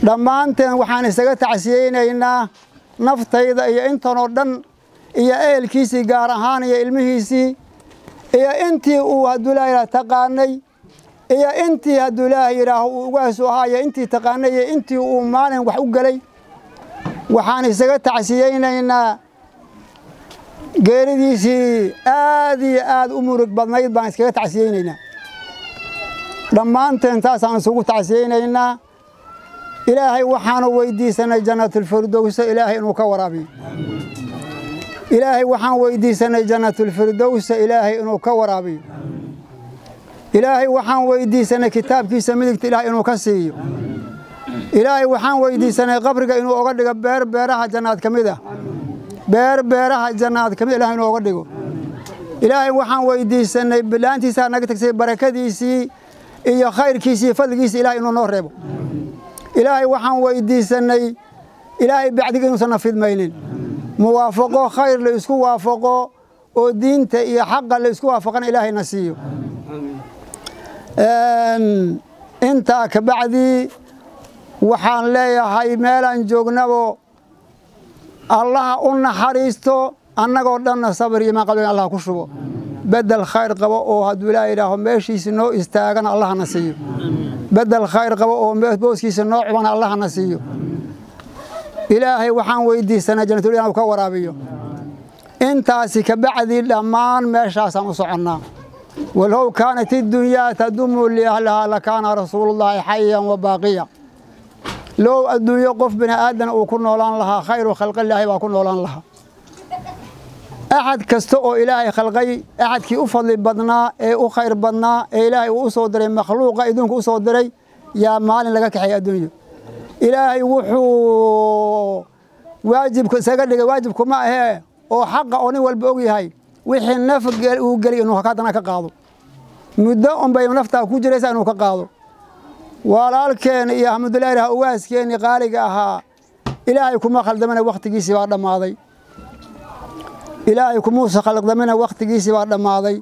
dhammaanteen waxaan isaga tacsiyeynaynaa naftayda iyo intanoo dhan iyo ehelkiisii gaar ahaan iyo ilmihiisii iyo intii uu hadduu ilaahay yidhaah taqaanay iyo intii hadduu ilaahay yidhaaho uu ugaasu ahaa iyo intii taqaanay iyo intii uu maalin wax u gelay waxaan isaga tacsiyeynaynaa geeridiisii aad iyo aad u murug badnayd baan iskaga tacsiyeynaynaa dhammaanteen taasaan isugu tacsiyeynaynaa ilaahay waxaanu weydiisanay jannatulfirdows ilaahay inuu ka waraabiyo ilaahay waxaan weydiisanay jannatulfirdows ilaahay inuu ka waraabiyo ilaahay waxaan weydiisanay kitaabkiisa midigta ilaahay inuu ka siiyo ilaahay waxaan weydiisanay qabriga inuu oga dhigo beeraha jannaad kamid ah beeraha jannaad kamid ilaahay inuu oga dhigo ilaahay waxaan weydiisanay bilaantiisa naga tagsay barakadiisii iyo khayrkiisii fadligiisii ilaahay inuu noo reebo ilaahay waxaan weydiisanay ilaahay bacdiga inuusan nafidmaynin muwaafaqo khayr la isku waafaqo oo diinta iyo xaqa la isku waafaqana ilaahay na siiyo intaa ka bacdi waxaan leeyahay meelaan joognabo allaha u naxariisto annagoo dhanna sabir iyo maqalweyn allah ku shubo bedel khayr qabo oo hadduu ilaahay yidhaaho meeshiisa noo istaagana allaha na siiyo bedel khayr qabo oo booskiisa noo cubana allaha na siiyo ilaahay waxaan weydiisanaa jannatul inuu ka waraabiyo intaasi ka bacdi dhammaan meeshaasaan u soconnaa walow kaanat iddunyaa tadumu liahlihaa lakaana rasuulullaahi xayan wa baaqiya low adduunyo qof bini aadan uu ku noolaan lahaa khayru khalqillaahi baa ku noolaan lahaa axad kasta oo ilaahay khalqay axadkii u fadli badnaa ee u khayr badnaa ee ilaahay uu u soo diray makhluuqa adduunka u soo diray yaa maalin laga kaxay adduunyo ilaahay wuxuu waajibka isaga dhigay waajibku ma ahee oo xaqa oo nin walba og yahay wixii naf uu geliy inuu haddana ka qaado muddo unbay naftaa ku jiraysaa inuu ka qaado walaalkeen iyo axmedulaahi raha uwaaskeeni qaaliga ahaa ilaahay kuma khaldamina wakhtigiisii baa dhammaaday ilaahay kumuusa khaldamina wakhtigiisii baa dhammaaday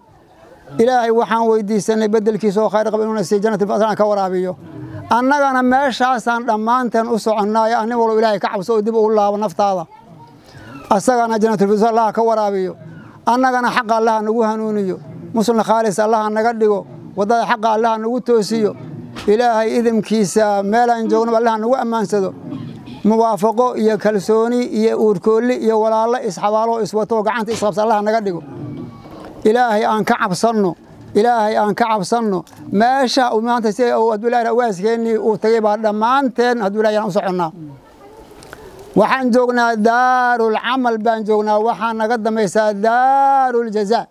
ilaahay waxaan weydiisanay bedelkiisa oo khayr qaba inuuna siiyo jannatul firdawsna ka waraabiyo annagana meeshaasaan dhammaanteen u soconnaayo nin walba ilaahay ka cabso oo dib ugu laabo naftaada asagana jannatul firdaws allah ka waraabiyo annagana xaqa allah nagu hanuuniyo muslim khaalis allah naga dhigo wadada xaqa allah nagu toosiyo ilaahay idimkiisa meelaan joogno allah nagu ammaansado muwaafaqo iyo kalsooni iyo uurkoolli iyo walaalo isxabaalo iswato gacanta isqabsa allah naga dhigo ilaahay aan ka cabsanno ilaahay aan ka cabsanno meesha uu maanta si uu Abdullaahi Awaaskeeni uu tagay baa dhammaanteen Abdullaahi aan u soconnaa waxaan joognaa daarul amal baan joognaa waxaan naga dambaysaa daarul jazaa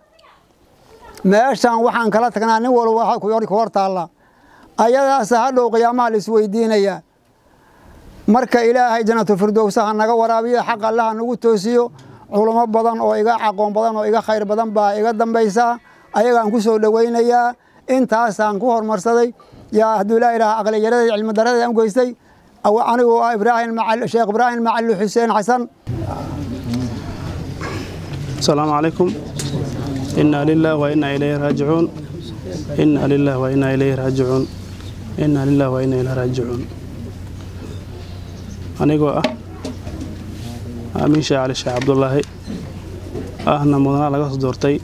meeshaan waxaan kala tagnaa nin walba waxa ku hortaala ayadaas hadhow qiyaamaha la isweydiinayaa marka ilaahay jannatul firdaws naga waraabiyo xaq allah nagu toosiyo culamo badan oo iga aqoon badan oo iga khayr badan baa iga dambaysa ayagaan ku soo dhaweynayaa intaasaan ku hormarsaday yaa hadduu ilaahay yidhaaha aqli yarada cilmi darada aan goystay anigoo ah sheekh ibraahim macalli xuseen xasan السلام عليكم إنا لله وإنا إليه راجعون إنا لله وإنا إليه راجعون إنا لله وإنا إليه راجعون anigoo ah amiin shaacali sheekh cabdullaahi ahna mudana laga soo doortay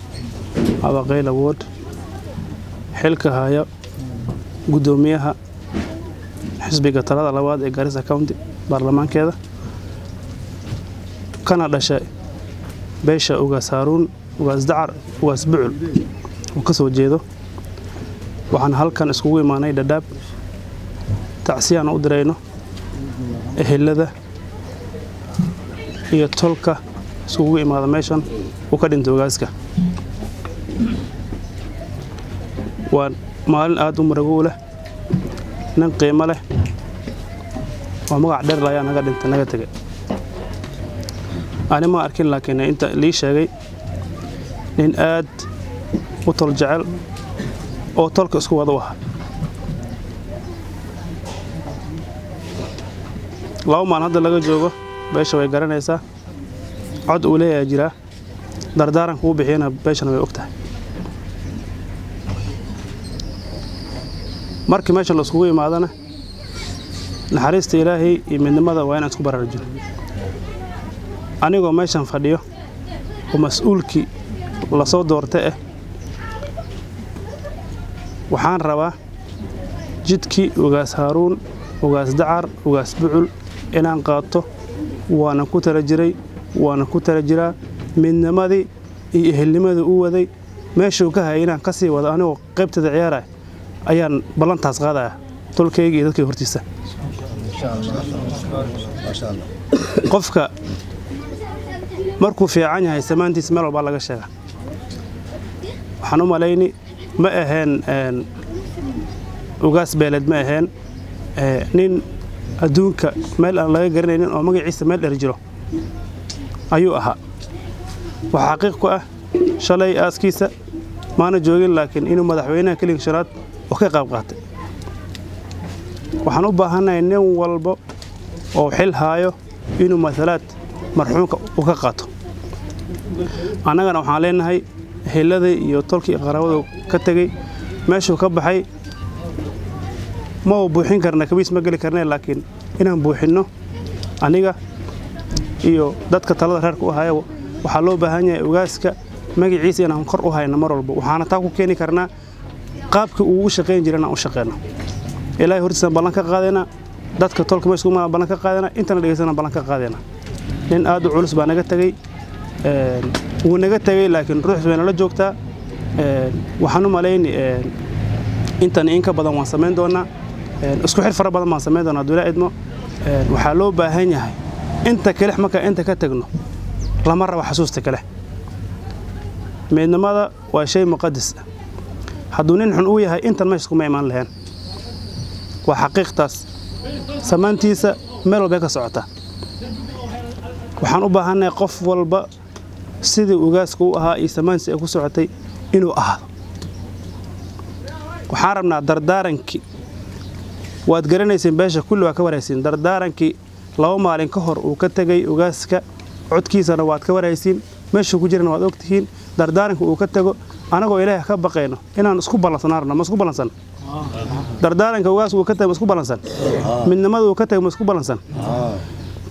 abaqayl awood xilka haya gudoomiyaha xisbiga talada labaad ee Garissa County baarlamaankeeda kana dhashay beesha ugaas Haaruun ugaas Dacar ugaas Bucul oo ka soo jeedo waxaan halkan iskugu imaanay Dadaab tacsiyaan u dirayno ehelada iyo tolka isugu imaada meeshan oo ka dhinto ogaaska waa maalin aad u marago leh nin qiimo leh oo magac dheer la ayaa naga dhintay naga tagay ani ma arkin laakiin inta li sheegay nin aad u tol jecel oo tolka isku wada waxa laba maan hadda laga joogo beesha way garanaysaa cod uu leeyahay jira dardaaran ku bixiyana beeshana way ogtahay markii meesha la iskugu imaadana naxariista ilaahay iyo midnimada waa inaan isku baraarujino anigoo meeshan fadhiyo oo mas'uulkii la soo doortay waxaan rabaa jidkii ugaas Haaruun ugaas Dacar ugaas Bucul inaan qaato waana ku tala jiray waana ku tala jiraa midnimadii iyo ehelnimadii uu waday meeshuu ka hayay inaan ka sii wado anigoo qaybtada ciyaaray ayaan ballantaas qaadaya tolkayga iyo dadkii hortiisa qofka markuu fiican yahay samaantiis meel walba laga sheega waxaan u maleeyni ma ahayn ugaas beelad ma ahayn nin adduunka meel aan laga garanaynin oo magaciisa meel dheer jiro ayuu ahaa waxa xaqiiq ku ah shalay aaskiisa maana joogin laakiin inuu madaxweynaha kaliya shanaad oo ka qayb qaatay waxaan u baahanahay nin walba oo xil haayo inuu masalaad marxuumka uu ka qaato annagana waxaan leenahay heeladii iyo tolkii qaraabadu ka tagay meeshuu ka baxay ma buuxin karna kabiis ma gali karnaa laakiin inaan buuxino aniga iyo dadka talada reerka u haya waxa loo baahan yahay ugaaska magaciisa inaan kor u hayno mar walba waxaana taa ku keeni karnaa qaabkii uu u shaqeyn jirana u shaqeeno ilaahay hortiisa ballan ka qaadayna dadka tolka meesha kuma ballan ka qaadayna intana dhageysana ballan ka qaadayna nin aad u culus baa naga tagay wuu naga tagay laakiin ruuxdu way nala joogtaa waxaan u maleeyay intan in ka badan waan sameyn doonaa isku xir fara badan baan sameyn doonaa duulaa idmo waxaa loo baahan yahay inta kale marka inta ka tagno lama rabo xasuusta kale midnimada waa shay muqaddas hadduu nin xun u yahay intan meesha kuma imaan lahayn waa xaqiiqtaas samaantiisa meel walba ka socota waxaan u baahanahay qof walba sidii ugaaska u ahaa iyo samaantiisa ay ku socotay inuu ahaado waxaan rabnaa dardaarankii waad garanayseen beesha kulli waa ka waraysiin dardaarankii 2 maalin ka hor uu ka tagay ugaaska codkiisana waad ka waraysiin meesha ku jirana waad ogtihiin dardaaranka uu ka tago anagoo ilaahay ka baqayno inaan isku balansanarno ma isku balansan dardaaranka ugaaska uu ka tago isku balansan midnimada uu ka tago isku balansan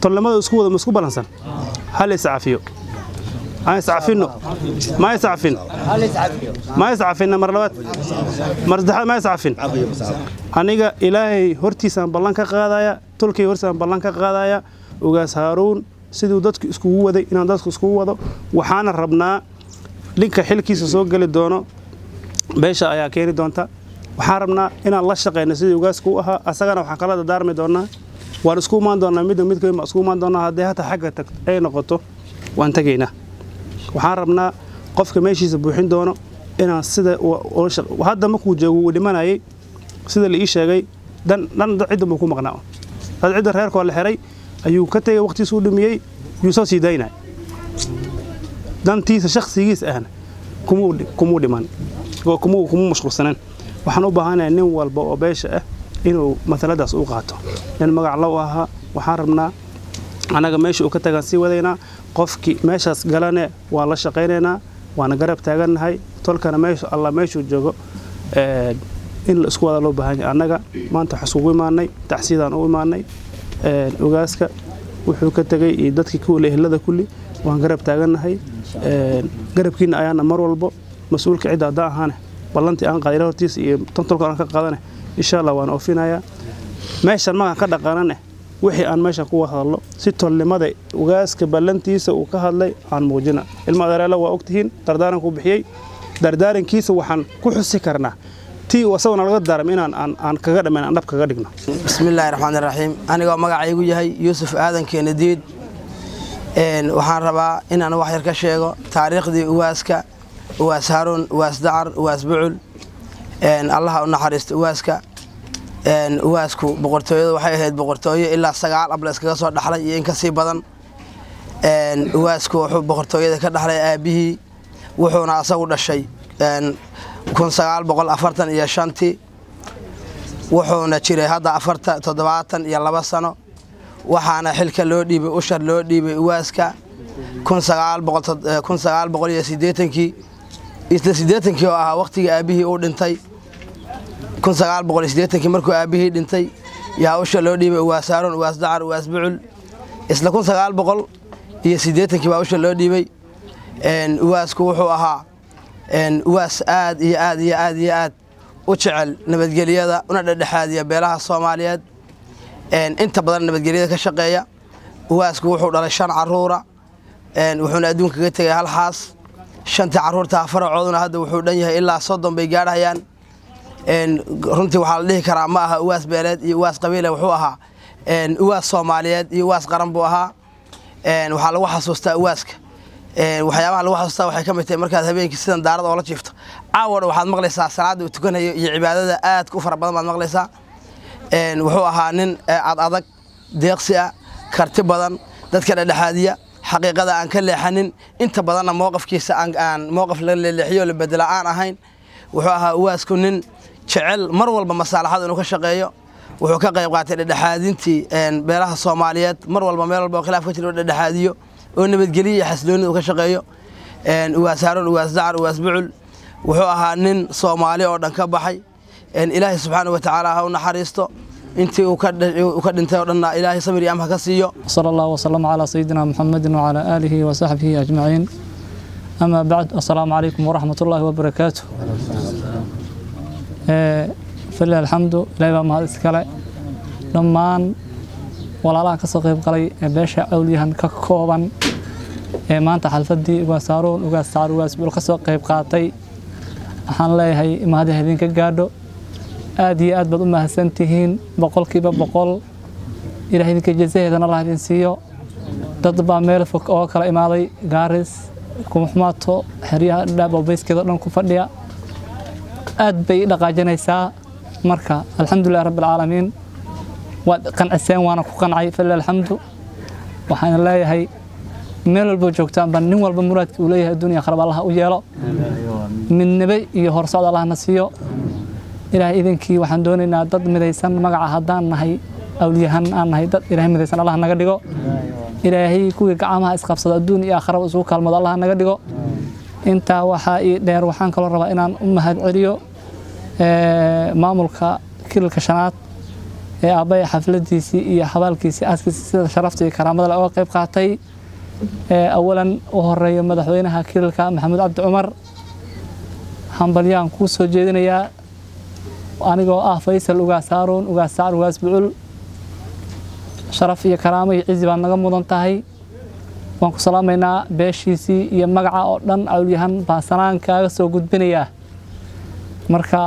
tolnimada isku wada isku balansan hal iscafiyo ay iscafino ma iscafin ma iscafin marlabaad mardaxad ma iscafin aniga ilaahay hortiisa ballan ka qaadaya tolkay hortiisa ballan ka qaadaya ugaas Haaruun sidoo dadku isku waday inaan dadku isku wado waxaana rabnaa linka xilkiisa soo gali doono beesha ayaa keeni doonta waxaan rabnaa inaan la shaqeyno sidii ugaasku u ahaa asagana waxaan kala daarmi doonaa waan isku maan doonaa midkood ma isku maan doonaa haddii hata xagga tag ay noqoto waan tagaynaa waxaan rabnaa qofka meeshiisa buuxin doono inaan sida hadda markuu joogo uu dhimanayay sida la ii sheegay dan cid uu ku maqnaa dad cid reerkoo la xiray ayuu ka tagay waqtigiisa u dhimiyay yuu soo siidaynaa dantiisa shakhsigiisa ahna kumu dhiman oo kumu mashquulsanaan waxaan u baahanahay nin walba oo beesha ah inuu masaladaas u qaato nin magac la ahaa waxaan rabnaa anaga meesha uu ka tagan si wadaynaa qofkii meeshaas galane waa la shaqeynaynaa waana garab taaganahay tolkana meesha Allah meeshu joogo in la isku wada loo baahan yahay anaga maanta xasuuq imaanay tacsiidaan u imaanay ugaaska wuxuu ka tagay iyo dadkii ku leehlada kulli waan garab taaganahay garabkiina ayaana mar walba mas'uulka cid aad ahaane ballantii aan qaadiro hortiis iyo tolka aan ka qaadane insha Allah waan oofinaya meeshan ma ka dhaqanane wixii aan meesha ku hadlo si tolnimada ugaaska ballantiisa uu ka hadlay aan muujina ilma dareela waa ogtihiin dardaaranku bixiyay dardaarankiisa waxaan ku xusi karnaa tii wasawna laga daaram inaan aan kaga dhameyn aan dhab kaga dhigno bismillaahir rahmaanir rahiim aniga magacaygu yahay Yuusuf Aadan Keenadiid waxaan rabaa inaan wax yar ka sheego taariikhdii ugaaska ugaas Haaruun ugaas Dacar ugaas Bucul Allah u naxariisto ugaaska ugaasku boqortooyada waxay ahayd boqortooyo ilaa 9 abla iskaga soo dhaxlay iyo in ka sii badan ugaasku wuxuu boqortooyada ka dhaxlay aabihii wuxuuna asagu dhashay 1945 wuxuuna jiray hadda 72 sano waxaana xilka loo dhiibay ushar loo dhiibay ugaaska 1980 oo ahaa waqtiga aabihii uu dhintay 1980 markuu aabihii dhintay yaa usha loo dhiibay ugaas haaruun ugaas dacar ugaas bucul isla 1980 baa usha loo dhiibay ugaasku wuxuu ahaa ugaas aad iyo aad iyo aad iyo aad u jecel nabadgelyada una dhexdhexaadiya beelaha Soomaaliyeed inta badan nabadgelyada ka shaqeeya ugaasku wuxuu dhalay 5 caruura wuxuuna adduunka ka tagay hal xaas 5 caruurta faracooduna hadda wuxuu dhan yahay ilaa 30 bay gaarayaan runtii waxa la dhihi karaa ma aha ugaas beeleed iyo ugaas qabiile wuxuu ahaa ugaas Soomaaliyeed iyo ugaas qaran buu ahaa waxa lagu xasuustaa ugaaska waxyaabaha lagu xasuustaa waxay ka mid tahay markaad habeenkii sidan daarada oo la jiifto caawada waxaad maqlaysaa salaada uu tukanayo iyo cibaadada aad ku fara badan baad maqlaysaa wuxuu ahaa nin adag deeqsi ah karti badan dadka dhexdhexaadiya xaqiiqada aan ka leexanin inta badanna mowqifkiisa aan mowqif la leexiyo la bedela aan ahayn wuxuu ahaa ugaasku nin jecel mar walba maslaxad inuu ka shaqeeyo wuxuu ka qayb qaatay dhexdhexaadintii beelaha Soomaaliyeed mar walba meel walba khilaaf ka jiro dhexdhexaadiyo oo nabadgeliyo xaslooni uu ka shaqeeyo ugaas haaruun ugaas dacar ugaas bucul wuxuu ahaa nin Soomaali oo dhan ka baxay ilaahay subhanahu wa ta'ala ha u naxariisto intii uu ka dhintay oo dhanna ilaahay sabir iyo amha ka siiyo sallallahu wa sallam ala sayyidina muhammadin wa ala alihi wa sahbihi ajma'in amma ba'd assalamu alaykum wa rahmatullahi wa barakatuh فلله الحمد لله ما iskale dhammaan walaalaha ka soo qayb galay beesha awliyahan ka kooban maanta xalfadii ugaas haaruun ugaas dacar ugaas bucul ka soo qayb qaatay waxaan leeyahay mahadi habeenka gaadho aad iyo aad baad u mahadsantihiin boqolkiiba boqol ilaahay idinka jazaheedana Allah idin siiyo dad baa meel fog oo kala imaaday gaaris kuma xumaato xiriyaha dhaab oo beeskeeda dhan ku fadhiya aad bay dhaqaajanaysaa marka alxamdulillaah rabbil caalamiin waad qanaceen waana ku qancay falilah alxamdu waxaan leeyahay meel walba joogtaan baan nin walba muraadkii uu leeyahay adduunka kharab Allah u yeelo midnaba iyo horsocod Allah na siiyo ilaahay idinkii waxaan doonaynaa dad midaysan magaca haddaan nahay awliyahan aan nahay dad ilaahay midaysan Allah naga dhigo ilaahay kuwii gacmaha isqabsada adduun iyo aakhiraba isugu kaalmado Allah naga dhigo inta waxa ii dheer waxaan kala rabaa inaan u mahad celiyo maamulka kilka shanaad aabay xafladiisi iyo xabaalkiisi aaskiisa sida sharafta iyo karaamada leh oo qayb qaatay awalan u horeeyo madaxweynaha kilka Maxamed Cabdi Cumar hambalyaan ku soo jeedinayaa anigoo ah Faysal ugaas haaruun ugaas dacar ugaas bucul sharaf iyo karaamo iyo cizi baan naga mudan tahay waan ku salaameynaa beeshiisii iyo magaca oo dhan awliyahan baasanaan kaaga soo gudbinayaa marka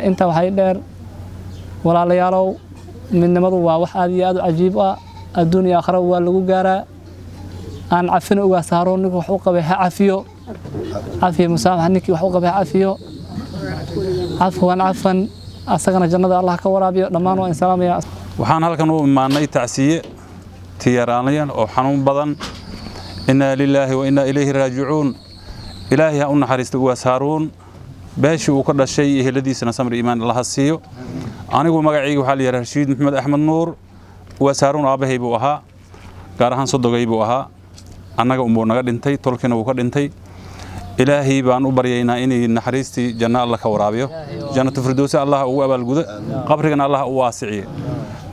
inta waxay dheer walaalayaalow midnimadu waa wax aad iyo aad u cajiib ah adduun iyo aakhira waa lagu gaaraa aan cafin ugaas haaruun ninka wax u qabay ha cafiyo musaamax ninkii wax u qabay ha cafiyo cafwan asagana jannada Allah ka waraabiyo dhammaan waa in salaamaya waxaan halkan u imaanay tacsiye tiyaraanayan oo xanuun badan inna lillahi wa inna ilayhi raaji'uun ilaahi ha u naxariisto ugaas haaruun beeshii uu ka dhashay eheladiisana samir iimaan Allah siiyo anigu magacaygu waxa la yiraahdaa Rashiid Maxamed Axmed Nuur ugaas haaruun aabahay buu ahaa gaar ahaan sodogay buu ahaa annaga umbo naga dhintay tolkina uu ka dhintay ilaahi baan u baryaynaa inay naxariistii janna Allah ka waraabiyo jannatu firdawsi Allah ugu abaalgudo qabrigana Allah u waasiciyo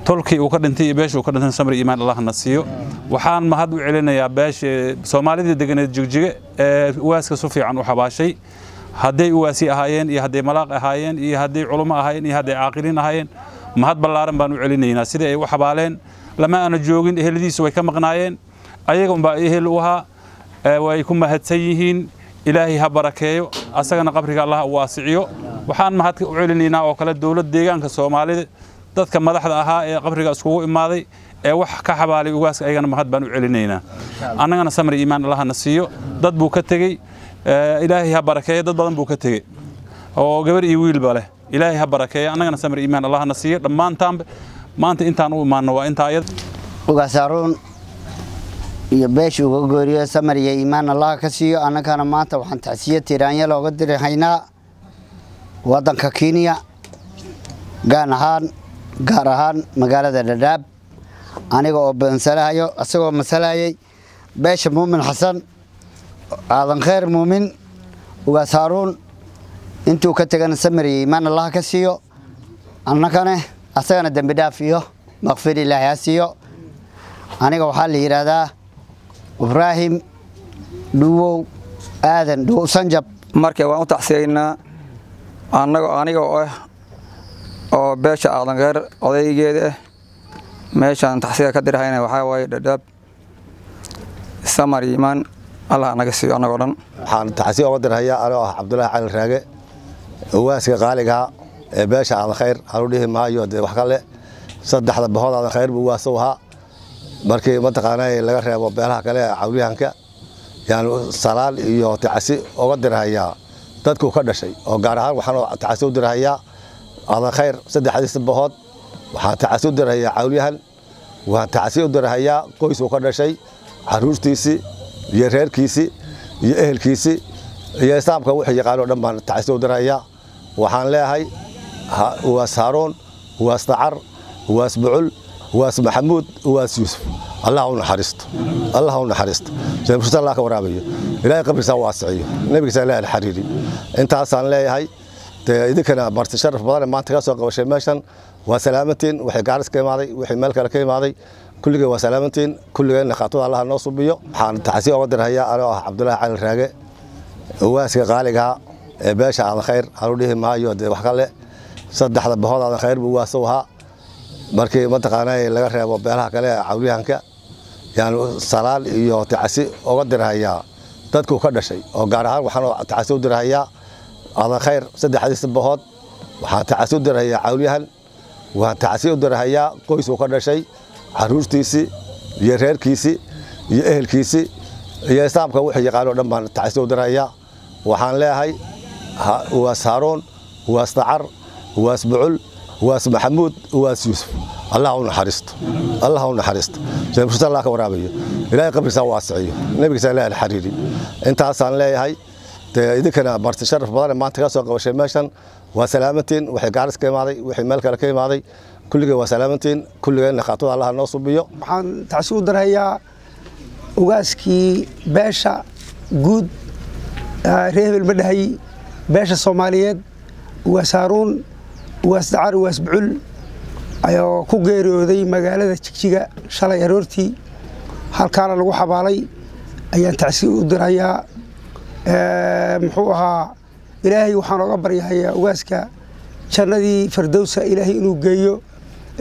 tolkii uu ka dhintay beeshii uu ka dhintay samir iimaan Allah na siiyo waxaan mahad u celinayaa beesha Soomaalida deganeed jigjiga waaska su fiican u xabaashay hadday ugaasi ahaayeen iyo hadday malaaq ahaayeen iyo hadday culimo ahaayeen iyo hadday caaqiliin ahaayeen mahad ballaaran baan u celinaynaa sidii ay u xabaaleen lama aana joogin eheladiisu way ka maqnaayeen ayaga unbaa ehel u ahaa way ku mahadsan yihiin ilaahay ha barakeeyo asagana qabriga Allah u waasiciyo waxaan mahad u celinaynaa oo kale dawladda deegaanka Soomaalida dadka madaxda ahaa ee qabriga iskugu imaaday ee wax ka xabaalay ugaas ayagana mahad baan u celinaynaa annagana samir iimaan Allah na siiyo dad buu ka tagay ilaahay ha barakeeyo dad badan buu ka tagay oo gabar iyo wiilba leh ilaahay ha barakeeyo annagana samir iimaan Allah na siiyo dhamaantaan maanta intaan u imaano waa inta ayad ugaas haaruun iyo beesha uga gooriyo samir iyo iimaan Allah ka siiyo annagana maanta waxaan tacsiye tiraanya looga dirahaynaa wadanka Kenya gaar ahaan magaalada Dadaab aniga oo bansalahayo asagoo masalayay beesha Muumin Xasan aadan khair muumin ugaas haaruun intuu ka tagana samir iyo iimaan Allah ka siiyo annagana asagana dambi dhaaf iyo maqfir ilaahay ha siiyo aniga waxaa la yiraahdaa Ibrahim Duwow Aadan Duwow Sanjab markay waan u tacsiyeynaa aniga oo beesha aadan gaar odaygeeda meeshan tacsiya ka dirahayna waxa way Dhadhaab samari iman Allah naga siiyo anaga dhan waxaan tacsiya uga dirahayaa anoo ah Cabdullaahi Cali Raage waaska qaaliga ee beesha aadan khayr aanu dhihi maayo wax kale saddexda bahood aadan khayr buu waasowha markii mataqaanay laga reebo beelaha kale cawliyaanka yani salaal iyo tacsi uga dirahayaa dadku ka dhashay oo gaar ahaan waxaan tacsi u dirahayaa aadan khayr saddexdiisa bahood waxaan tacsi u dirahayaa cawliyahan waxaan tacsi u dirahayaa qoys uu ka dhashay caruurtiisii iyo reerkiisii iyo ehelkiisii iyo islaamka wixii yaqaan oo dhan baan tacsi u dirahayaa waxaan leeyahay waas Haaruun waas Dacar waas Bucul waas Maxamuud waas Yuusuf الله ونحرست الله ونحرست زي ما الله كورابيه إلهي قبل سوا واسعيه النبي صلى الله الحريري أنت أصلا لا هاي إذا كان مرت شرف بدل ما أنت كاسو قوي ماشان وسلامتين وحي قارس كي ماضي وحي ملك كي ماضي كل جوا وسلامتين كل جوا نخاطو الله النصب بيو حان تحسي أقدر هيا أنا عبد الله علي الراجع واسك قالقها باشا على خير أروديه ما يود وحكله صدق هذا بهذا على خير بواسوها markii mataqaanay laga reebo beelaha kale cawliyaanka yani salaal iyo tacsi uga dirahayaa dadku ka dhashay oo gaar ahaan waxaan tacsi u dirahayaa aadan khayr saddexdiisa bahood waxaan tacsi u dirahayaa cawliyahan waxaan tacsi u dirahayaa qoys uu ka dhashay caruurtiisii iyo reerkiisii iyo ehelkiisii iyo islaamka wixii yaqaan oo dhan baan tacsi u dirahayaa waxaan leeyahay waas Haaruun waas Dacar waas Bucul waas Maxamuud waas Yuusuf الله ونحرست الله ونحرست زي ما الله كورابيه إلهي قبل سوا واسعيه النبي صلى الله الحريري أنت أصلا لا هاي إذا كان مرت شرف بدل ما أنت كاسو قوي ماشان وسلامتين وحي قارس كي ماضي وحي ملك كي ماضي كل جوا وسلامتين كل جوا نخاطو الله النصب بيو waxaan tacsi u dirahayaa ugaaskii beesha guud reebel badhay beesha Soomaaliyeed waas Haaruun waas Dacar waas Bucul ayoo ku geeriyooday magaalada Jigjiga shalay aroortii halkaana lagu xabaalay ayaan tacsi u dirayaa muxuu ahaa ilaahay waxaan uga baryahayaa ugaaska jannadii firdawsa ilaahay inuu geeyo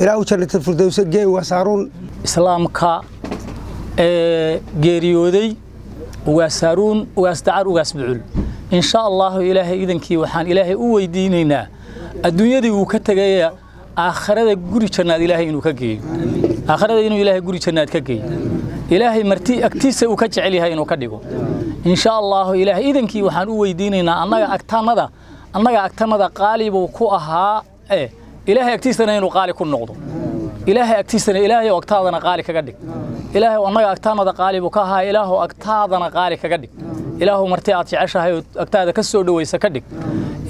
ilaahu jannatul firdawsa geeyo waas Haaruun islaamka geeriyooday waas Haaruun waas Dacar waas Bucul insha Allah ilaahay idankii waxaan ilaahay u weydiinaynaa adduunyadii uu ka tagay آخرة جوري جنات إلهي إنه كجي آخرة إنه إلهي جوري جنات كجي إلهي مرتي أكتيس وكتش عليها إنه كديكو إن شاء الله إلهي إذن كي وحنو يديننا أنك أكتر ماذا قالب وكوها إيه إلهي أكتيسنا إنه قال كل نقطة إلهي أكتيسنا إلهي وأكتادنا قال كجدك إلهي وأنك أكتر ماذا قالب وكها إله أكتادنا قال كجدك إله مرتي أتعشها أكتاد كسر ويسكدك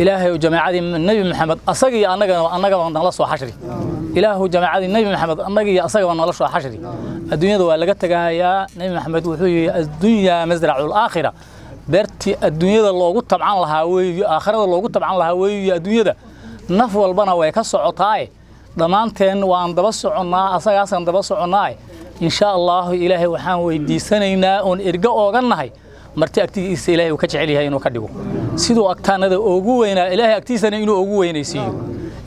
إلهي وجماعة النبي محمد أصدق أنك نخلص وحشري إله وجماعة النبي محمد أنك أصدق نخلص وحشري الدنيا دو لقتها يا نبي محمد وحي الدنيا مزرع الآخرة برتي الدنيا الله قلت طبعا لها وآخرة الله قلت طبعا لها ويا الدنيا ده نفو البنا ويكسر عطاي ضمانتين وان دبس عنا أصدق أصلا دبس عناي إن شاء الله إلهي وحان ويدي سنينا أن إرجع وجنهاي marti agtiisa ilaahay uu ka jecel yahay inuu ka dhigo sidoo agtaanada ugu weynaa ilaahay agtiisana inuu ugu weynaysiiyo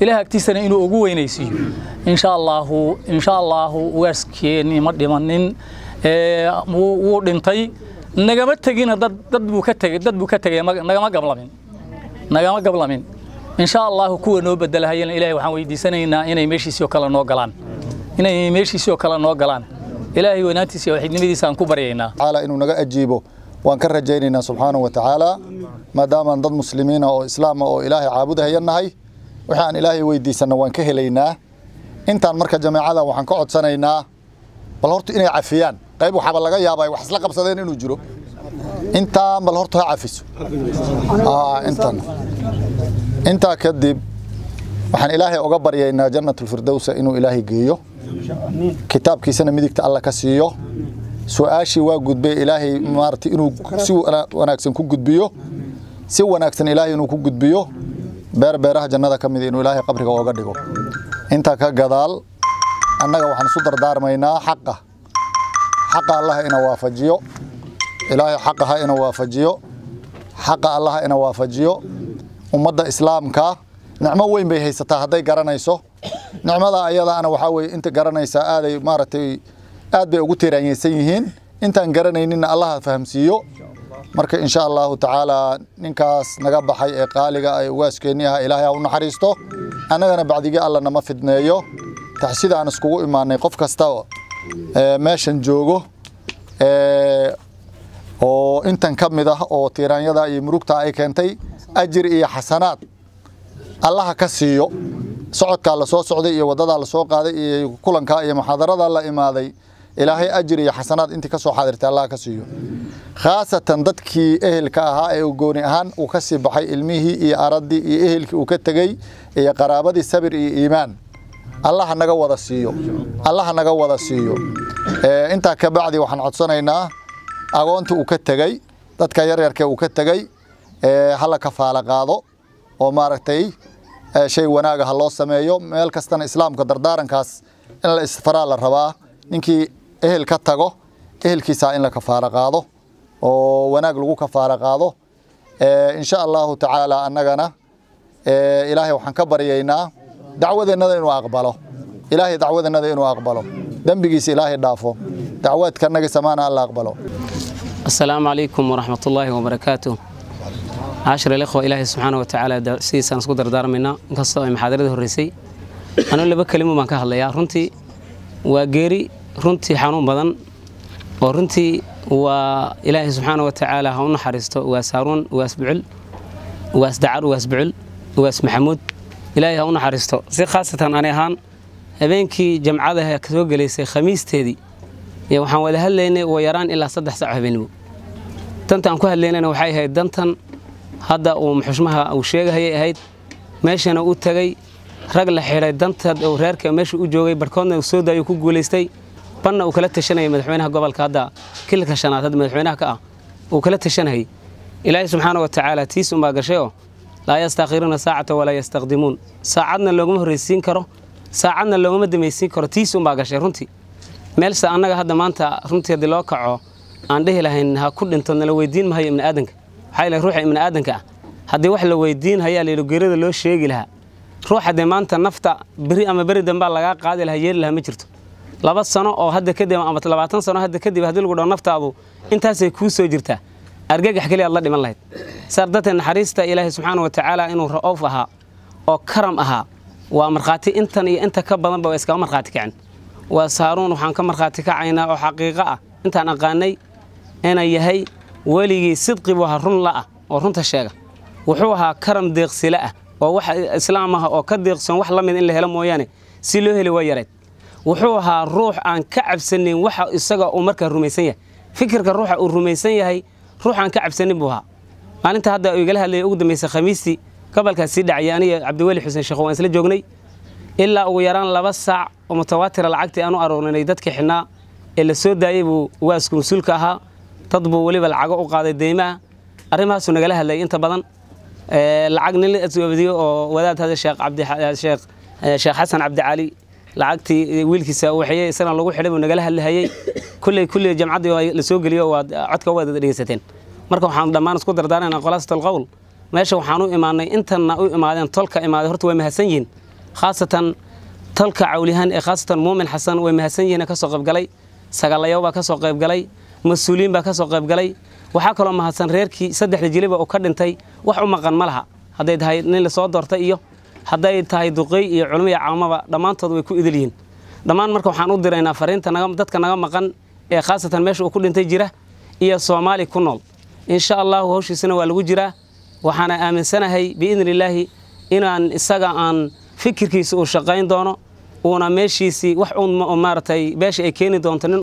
ilaahay agtiisana inuu ugu weynaysiiyo insha Allah waaskeen ma dhimanin wuu dhintay nagama tagina dad buu ka tagay nagama gablamin insha Allah kuwa noo bedelaayeen ilaahay waxaan weydiisanaynaa inay meeshiisii kala noo galaan ilaahay wanaantiisa iyo xidnimadiisa aan ku baryaynaa ala inuu naga ajiibo وان كان رجينا سبحانه وتعالى ما دام ضد مسلمين او اسلام او الهي عابده هينahay waxaan ilaahay weydiisana waan ka helaynaa intaan marka jamaacada waxaan ka codsanaynaa bal horta inay cafiyaan qayb waxa laga yaabay wax isla qabsadeen inuu jiro intaan bal horta cafiso inta kadib waxaan ilaahay uga baryaynaa jannatul firdawsa inuu ilaahay geeyo kitaabkiisana midigta alla ka siiyo سؤاشي وجود إلهي مارتي إنه سو وناكسن كوجد بيو سو وناكسن إلهي إنه كوجد بيو بيره جنة كم إنه إلهي قبره وقدره inta ka gadaal annaga waxaan isu dardaarmaynaa xaqa Allah ina waafajiyo ilaahay xaqaha ina waafajiyo xaqa Allah ina waafajiyo ummadda islaamka nicmo weyn bay haysataa haday garanayso nicmada ayada ana waxa way inta garanaysa aaday maartay aad bay ugu tiiraanyaysan yihiin intaan garanaynin Allah fahamsiiyo marka insha Allah taala ninkaas naga baxay ee qaaliga ay ugaaskeeniyaha ilaahay u naxariisto anagana bacdiga Allah nama fidneeyo taxsida aan iskugu imaanay qof kasta meeshan joogo oo intan kamid ah oo tiiraanyada iyo murugta ay keentay ajir iyo xasanaad Allah ka siiyo socodka la soo socday iyo wadada la soo qaaday iyo kulanka iyo muhaadarada la imaaday ilaahay ajir iyo xasanaad intii ka soo xaadirtay Allah ka siiyo khaasatan dadkii ehelka ahaa ee gooni ahaan uu ka sii baxay ilmihii iyo aradii iyo ehelkii uu ka tagay iyo qaraabadii sabir iyo iimaan Allah naga wada siiyo inta ka bacdi waxaan codsanaynaa agoonta uu ka tagay dadka yaryarka uu ka tagay hala kafaala qaado oo maaragtay shay wanaag ah loo sameeyo meel kastana islaamka dardaarankaas in la isfaraa la rabaa ninkii ehel ka tago ehelkiisa in la kafaala qaado oo wanaag lagu kafaala qaado insha Allah taala annagana ilaahay waxaan ka baryaynaa dacwadeennada inuu aqbalo ilaahay dacwadeennada inuu aqbalo dambigiisa ilaahay dhaafo dacwadkanaga samaana Allah aqbalo السلام عليكم ورحمة الله وبركاته عاشر الأخوة إلهي سبحانه وتعالى سيسان اسكو دردار منا نكسو محاضرته الرئيسي أنا اللي بكلمه ما كهلا يا رنتي وجيري رنتي حنون بدن ورنتي وإلهي سبحانه وتعالى هون حرسته وسارون واسبعل واسدعر واسبعل واس محمود إلهي هون حرسته زي خاصة أنا هان أبينكي جمعة كتوج ليس خميس تدي يا وحنا ولا هلينا ويران إلا صدح ساعة بينو تنتان كه هلينا وحي هاي دنتن هذا ومحشمها أو شيء هاي ماشي أنا قلت جاي رجل حيرة دنتن أو ريرك ماشي وجوي بركان وسودا يكون جولستي بنا وكلت الشنة مدحونها قبل كذا كل كشنات هذا مدحونها كأ وكلت الشنة هي إلهي سبحانه وتعالى تيسون باقشيو لا يستأخرون ساعة ولا يستقدمون ساعدنا اللي جمهور السين كرو ساعدنا اللي جمهور الدميسين كرو تيسون باقشيو رنتي meelsa annaga hadda maanta runtii hadii loo kaco aan dhihi lahayn ha ku dhinto la weydiin mahay ibn aadanka waxay la ruuxa ibn aadanka hadii wax la weydiin haya leelo geerida loo sheegi lahaa ruuxa de maanta nafta bari ama bari damba laga qaadi lahaa yeer laha ma jirto 2 sano oo hadda kadib ama 20 sano hadda kadib hadii lagu dhaw naftaadu intaas ay ku soo jirtaa argagax kaliya Allah dhiman lahayd saardata naxariista ilaahay subhanahu wa ta'ala inuu raa'uf aha oo karam aha waa marqaati intan iyo inta ka badan ba iska marqaati kacan وسارون وحن كمر خاتك عينا وحقيقة أنت أنا قاني أنا يهي ولي صدق وهرون لا ورون تشجع وحوها كرم ديق سلاء ووح إسلامها وكديق سن وحلا من اللي هلم وياني سيلوه اللي ويرد وحوها الروح عن كعب سنين وح السجا ومركز الروميسية فكرك الروح الروميسية هي روح عن كعب سنين بوها ما أنت هذا يقولها اللي أقدم يس خميسي قبل كسيد عيانية عبد الولي حسين شيخوان سلج جوني إلا ويران لبس ساعة ومتواتر العقد أنا أرون يدك حنا اللي سود دايبو واسكم سلكها تضبو ولي بالعقد وقاعد الديمة أرمها سنجلها اللي أنت بدن العقد اللي أتوبديو وذات هذا الشيخ حسن عبد علي العقد ويلك سوحية سنة لو حلو ونجلها اللي هي كل جمعة لسوق اليوم وعدك واد رئيستين مركب حان دمان سكودر دارنا خلاصة القول ماشي وحانو إيماني أنت ناو إيمان طلق إيمان هرتوا مهسنين خاصة تلك عوليهان خاصة مؤمن حسن ومهسنين كسوق بقلي سقاليو بكسوق بقلي مسؤولين بكسوق بقلي وحكوا لما حسن ريركي سدح الجليبة وكردنتي وحو مقن ملها هذا هاي نيل صوت درتي إياه هذا تاي دقي علمي عامة ضمان تضوي كو إدلين ضمان مركو حنود درينا فرين تناقم دتك ناقم مقن خاصة ماشي وكردنتي جرة إياه الصومالي كنول إن شاء الله وهوش سنة والوجرة وحنا آمن سنة هي بإذن الله إن السجا عن فكر كيس وشقين دونه وأنا ماشي سي وح مارتي باش أكيني دونتن